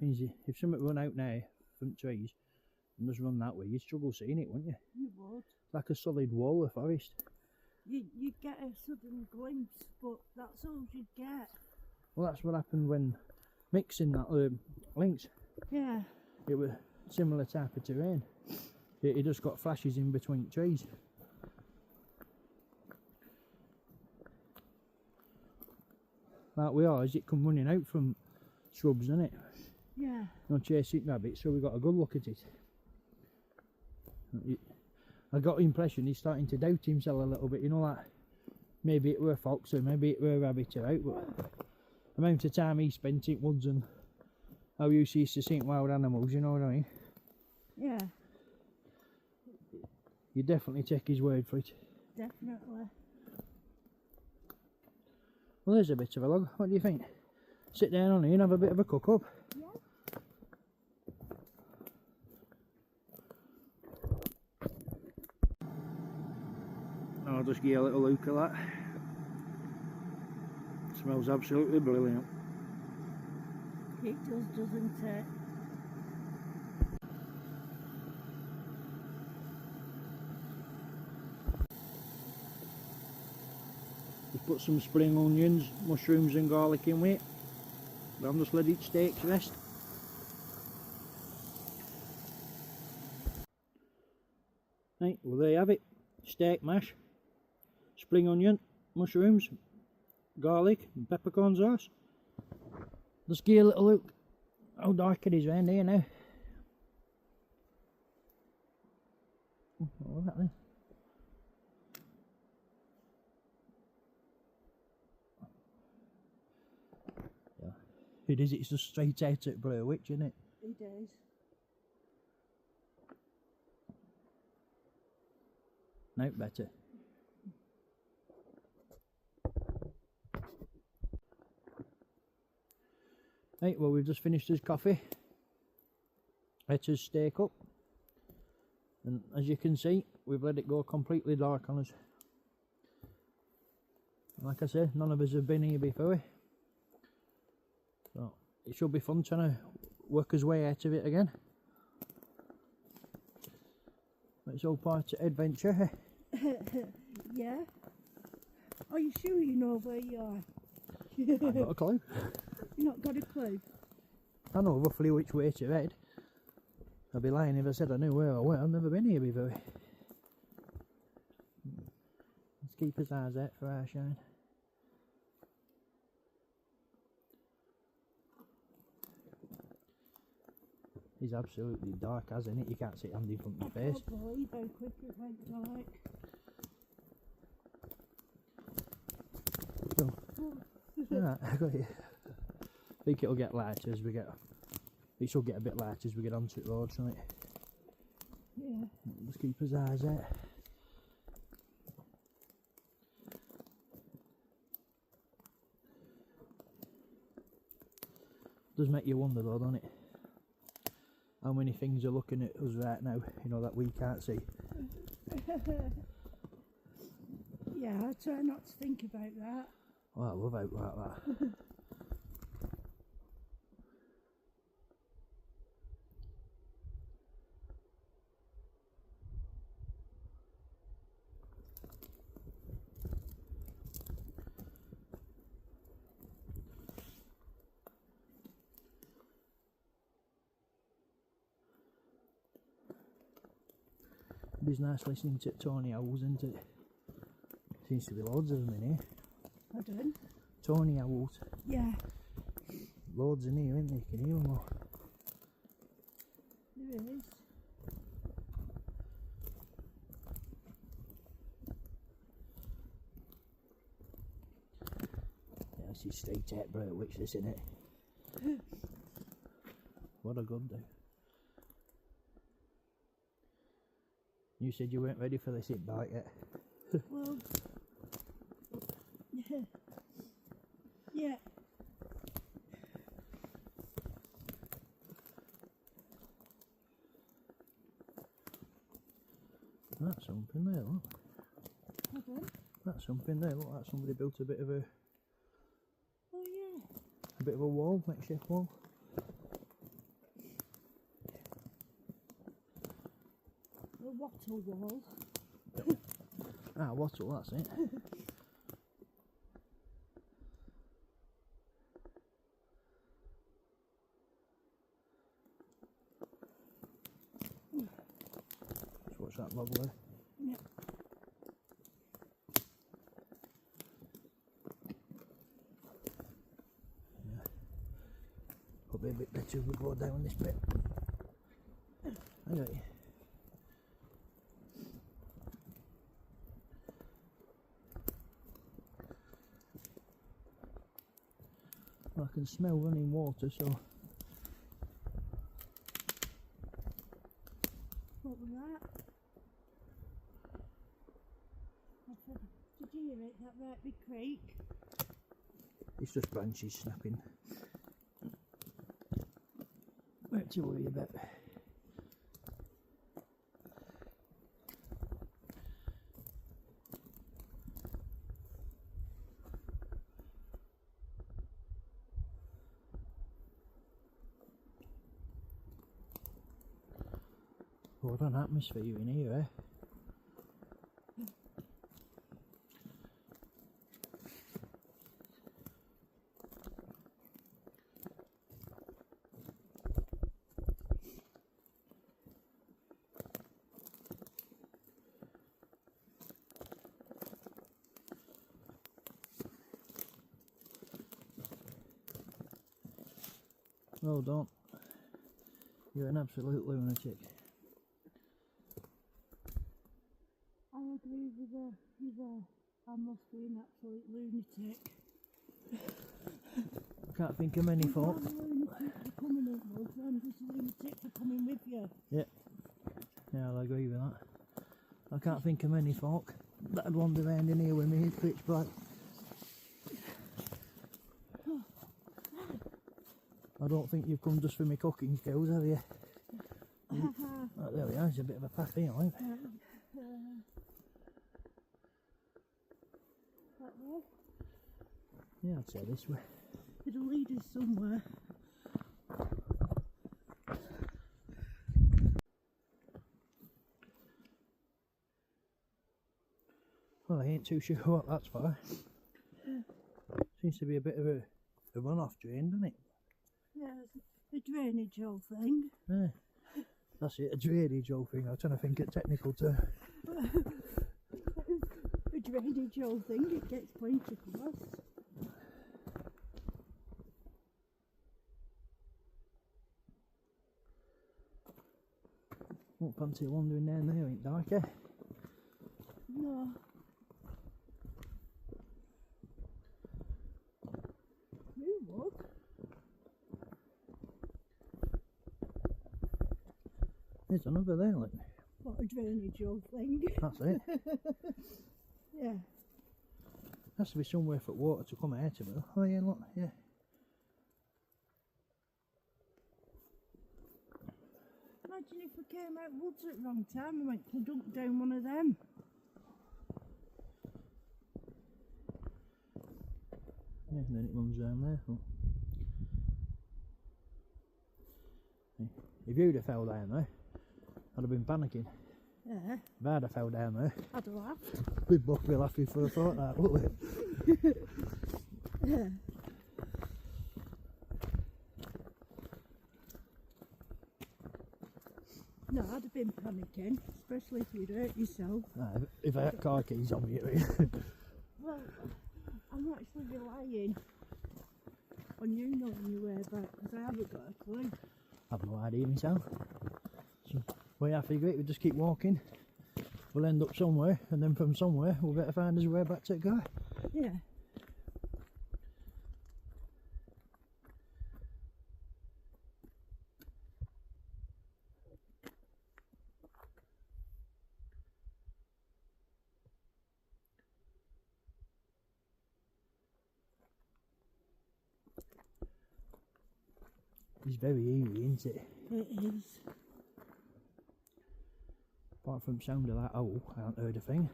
Means if something run out now from trees and just run that way, you'd struggle seeing it, wouldn't you? You would. It's like a solid wall of forest. You'd get a sudden glimpse, but that's all you'd get. Well, that's what happened when mixing that links. Yeah. It was similar type of terrain. It just got flashes in between trees. Like we are, as it come running out from shrubs, isn't it? Yeah. Not chasing rabbits, so we got a good look at it. I got the impression he's starting to doubt himself a little bit, you know, like maybe it were a fox or maybe it were a rabbit or out, but the amount of time he spent in woods and how used he used to seeing wild animals, you know what I mean? Yeah. You definitely take his word for it. Definitely. Well, there's a bit of a log. What do you think? Sit down on here and have a bit of a cook up. Yeah. I'll just give you a little look at that. Smells absolutely brilliant. It does, doesn't it? Just put some spring onions, mushrooms and garlic in with it. I'll just let it steak rest. Right, well there you have it. Steak mash, spring onion, mushrooms, garlic and peppercorn sauce. Just give you a little look how dark it is around here now. What was that then? Yeah. It is, it's just straight out at Blair Witch, isn't it? It is. No better. Right, well we've just finished his coffee. Let his steak up. And as you can see, we've let it go completely dark on us. Like I said, none of us have been here before. So it should be fun trying to work his way out of it again. It's all part of adventure. Yeah. Are you sure you know where you are? I've got a clue. You've not got a clue? I know roughly which way to head. I'd be lying if I said I knew where I went. I've never been here before. Let's keep his eyes out for our shine. It's absolutely dark, hasn't it? You can't see it handy from your face. I can't believe how quick it went dark. So, right, I got you. I think it'll get lighter as we get. It should get a bit lighter as we get onto the road, shouldn't it? Yeah. Just keep his eyes out. Does make you wonder though, doesn't it? How many things are looking at us right now, you know, that we can't see. Yeah, I try not to think about that. Oh, I love out like that. It is nice listening to Tony owls, isn't it? Seems to be loads of them in here. Pardon? Tony owls. Yeah, Loads in here, isn't there? You can hear them all. there is. Yeah, this is straight out Blair Witch, this, isn't it? What a good day. You said you weren't ready for this hit bite yet. Well, yeah. Yeah. That's something there, look. Pardon? That's something there, look, like somebody built a bit of a Oh yeah. wall, makeshift wall. wattle wall. Ah, wattle, that's it. Just watch that bog there. Yeah. Probably a bit better if we go down this bit. Anyway. I can smell running water, so What was that? I said, did you hear it? That right big creak? it's just branches snapping. Not to worry about. What an atmosphere in here, eh? Well done. You're an absolute lunatic. I agree with her. I must be an absolute lunatic. I can't think of many folk. I'm a lunatic for coming in, love. I'm just a lunatic for coming with you. Yeah, I'll agree with that. I can't think of many folk that'd wander around in here with me. It's pitch black. I don't think you've come just for my cooking skills, have you? Oh, there we are, there's a bit of a path here, right? That way? Yeah, I'd say this way. It'll lead us somewhere. Well, I ain't too sure what that's for. Seems to be a bit of a runoff drain, doesn't it? Yeah, a drainage hole thing. Yeah, that's it, a drainage hole thing. I'm trying to think of technical term. A drainage hole thing, it gets pointed across. Won't fancy wandering down there, ain't dark, eh? No. You would? There's another there, look. What a drainage hole thing. That's it. Yeah. Has to be somewhere for water to come out of it. Oh yeah, look, yeah. Imagine if we came out woods at the wrong time and went to dunk down one of them. Yeah, and then it runs down there. Look. Yeah. If you'd have fell down there, I'd have been panicking. Yeah. If I'd have fell down there, I'd have laughed. we'd both be laughing for a fortnight, wouldn't we? Yeah. No, I'd have been panicking, especially if you'd hurt yourself. Nah, if I had car keys on me, Well, I'm actually relying on you knowing your way back, because I haven't got a clue. I've no idea myself. So, way I figure it, we just keep walking. We'll end up somewhere, and then from somewhere, we'll better find us a way back to the car. Yeah. It's very eerie, isn't it? It is. Apart from the sound of that owl, I haven't heard a thing.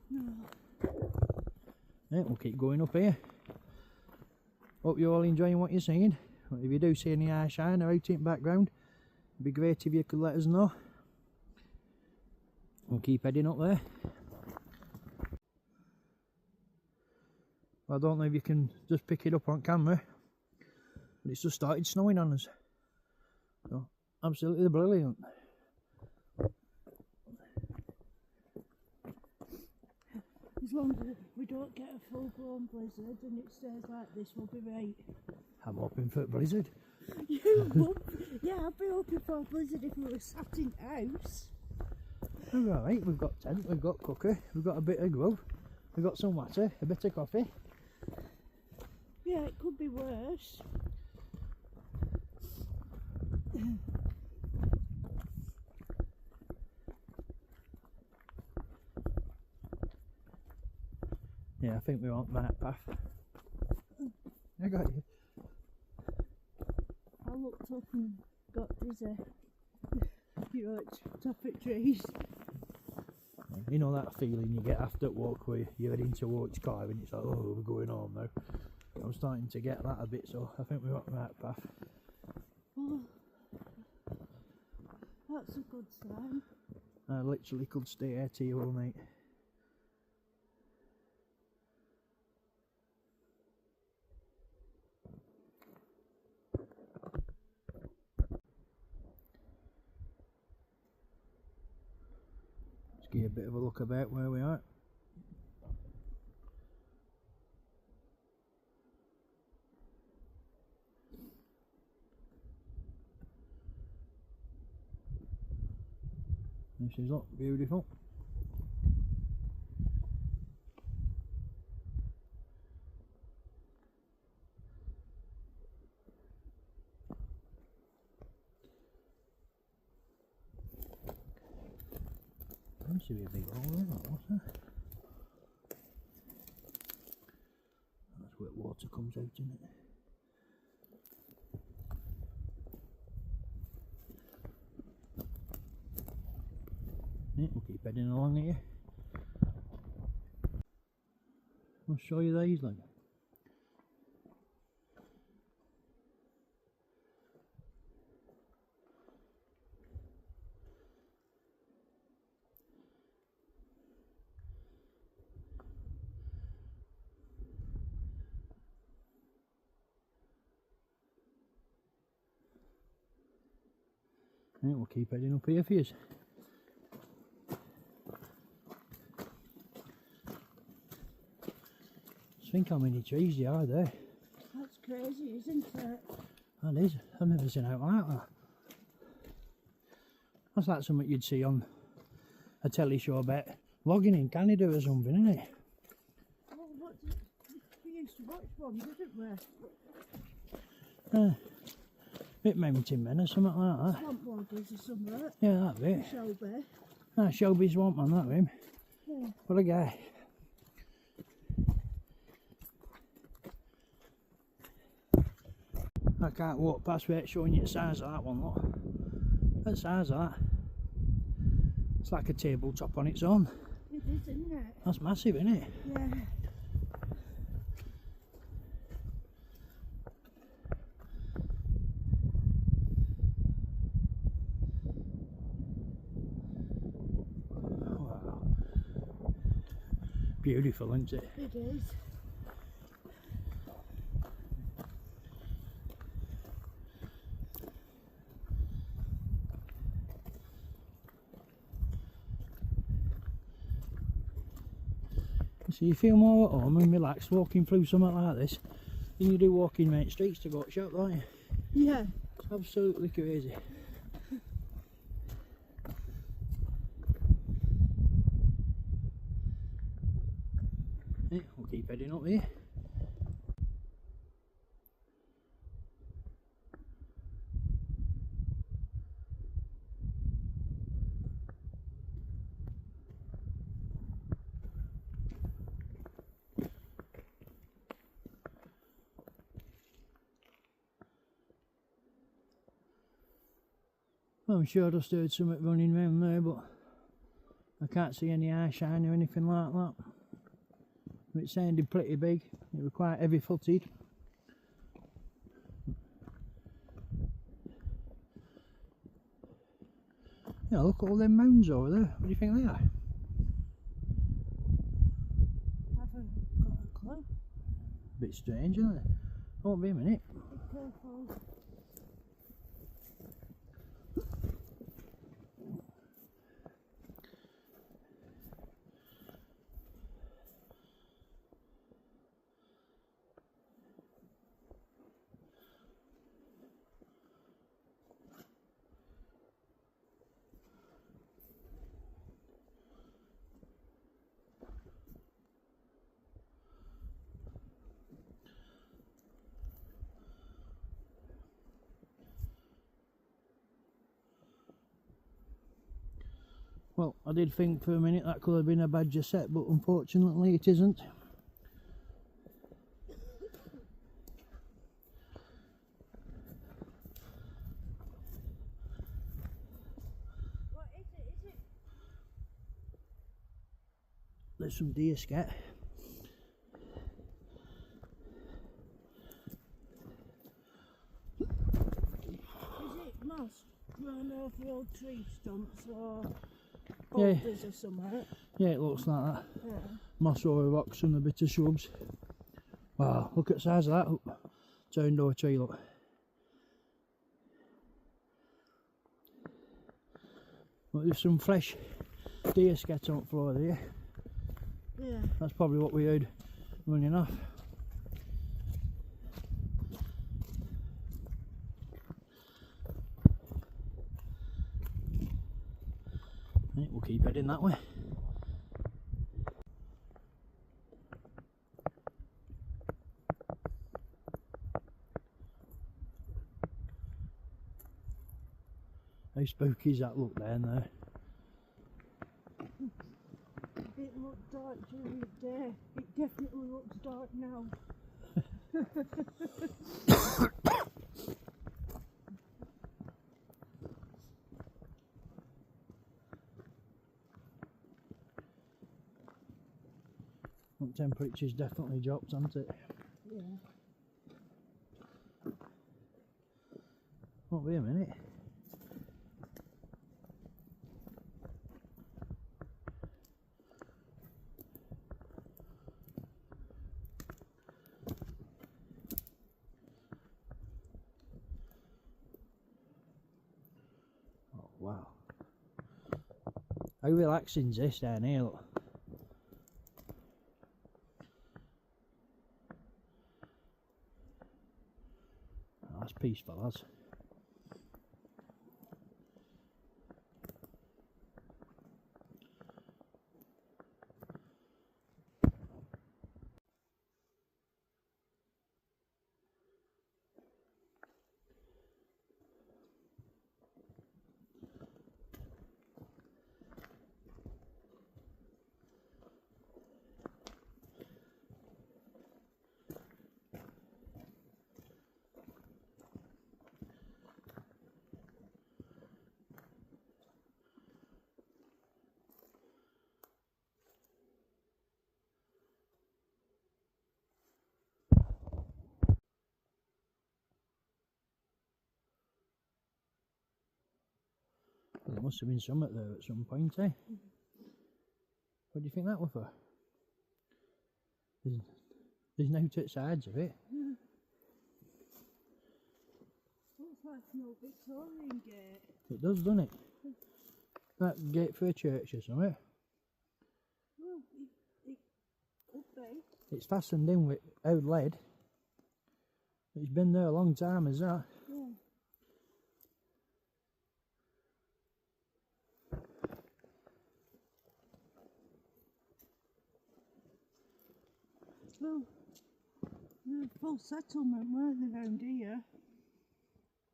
No. Yeah, we'll keep going up here. Hope you're all enjoying what you're seeing. If you do see any eye shine or out in the background, it'd be great if you could let us know. We'll keep heading up there. I don't know if you can just pick it up on camera, but it's just started snowing on us. So, absolutely brilliant. As long as we don't get a full-blown blizzard and it stays like this, we'll be right. I'm hoping for a blizzard. Yeah, I'd be hoping for a blizzard if we were sat in house. Alright, we've got tent, we've got cooker, we've got a bit of grub, we've got some water, a bit of coffee. Yeah, it could be worse. Yeah, I think we're on the right path. I got you. I looked up and got dizzy. You know, it's topic trees. You know that feeling you get after walk where you're heading towards Clive and it's like, oh, we're going home now. I'm starting to get that a bit, so I think we're on the right path. Oh, that's a good sign. I literally could stay here till all night. Let's give you a bit of a look about where we are. This is up, beautiful. There should be a big hole there, what's that? That's where water comes out, isn't it? Yeah, we'll keep heading along here. I'll show you these like. Yeah, we'll keep heading up here for you. Just think how many trees there are there. That's crazy, isn't it? That is. I've never seen out like that. That's like something you'd see on a telly show about logging in Canada or something, isn't it? Well, we used to watch one, didn't we? Bit Mountain Men or something like that. Swamp loggers or something. Yeah, that bit. Shelby. Ah, Shelby Swamp Man, that him. Yeah. What a guy. I can't walk past without showing you the size of that one, look. The size of that. It's like a tabletop on its own. It is, isn't it? That's massive, isn't it? Yeah. Wow. Beautiful, isn't it? It is. So you feel more at home and relaxed walking through something like this than you do walking main streets to go to shop, don't you? Yeah. It's absolutely crazy. Yeah, we'll keep heading up here. I'm sure I just heard something running round there, but I can't see any eye shine or anything like that. But it sounded pretty big. It was quite heavy footed. Yeah, look at all them mounds over there. What do you think they are? I haven't got a clue. Bit strange, isn't it? Won't be a minute. Be careful. Well, I did think for a minute that could have been a badger set, but unfortunately it isn't. What is it? Is it? There's some deer scat. Is it moss grown over old tree stumps or boulders or something? Yeah, it looks like that. Yeah. Moss over rocks and a bit of shrubs. Wow, look at the size of that. Look. Turned over tree, look. Well, there's some fresh deer scat on the floor there. Yeah. That's probably what we heard running off. Right, we'll keep heading that way. How spooky is that look down there? It looked dark during the day. It definitely looks dark now. Well, temperature's definitely dropped, hasn't it? Yeah. Won't be a minute. Oh wow. How relaxing is this down here, look. Oh, that's peaceful, lads. Well, there must have been some there at some point, eh? What do you think that was for? There's no two sides of it. Looks like an old Victorian gate. It does, doesn't it? That gate for a church or something. Well, it could be. It's fastened in with old lead. It's been there a long time, is that? Yeah. Well, they're a full settlement, weren't they, round here?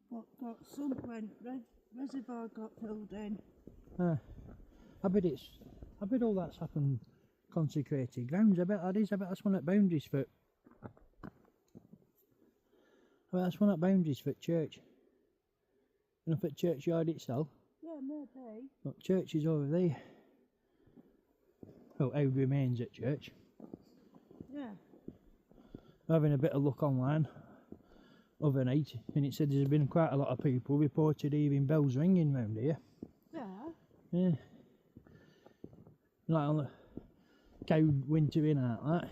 What got sunk when reservoir got filled in. I bet all that's happened consecrated grounds. I bet that is. I bet that's one at boundaries for. I bet that's one at boundaries for church. You know, for churchyard itself. Yeah, maybe. Look, church is over there. Oh, old remains at church. Yeah. Having a bit of look online overnight, and it said there's been quite a lot of people reported hearing bells ringing round here. Yeah. Yeah. Like on the cow winter in out that.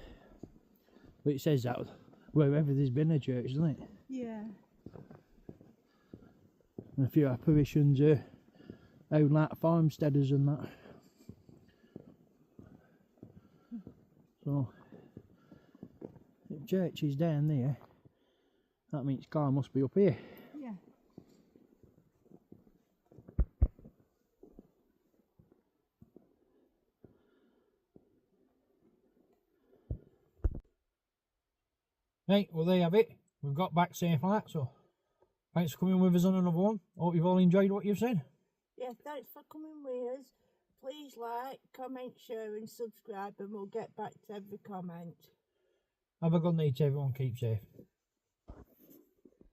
But it says that wherever there's been a church, doesn't it? Yeah. And a few apparitions own like farmsteaders and that. So if church is down there, that means car must be up here. Yeah. Right, well there you have it. We've got back safe like that, so thanks for coming with us on another one. Hope you've all enjoyed what you've said. Yeah, thanks for coming with us. Please like, comment, share and subscribe and we'll get back to every comment. Have a good night everyone, keep safe.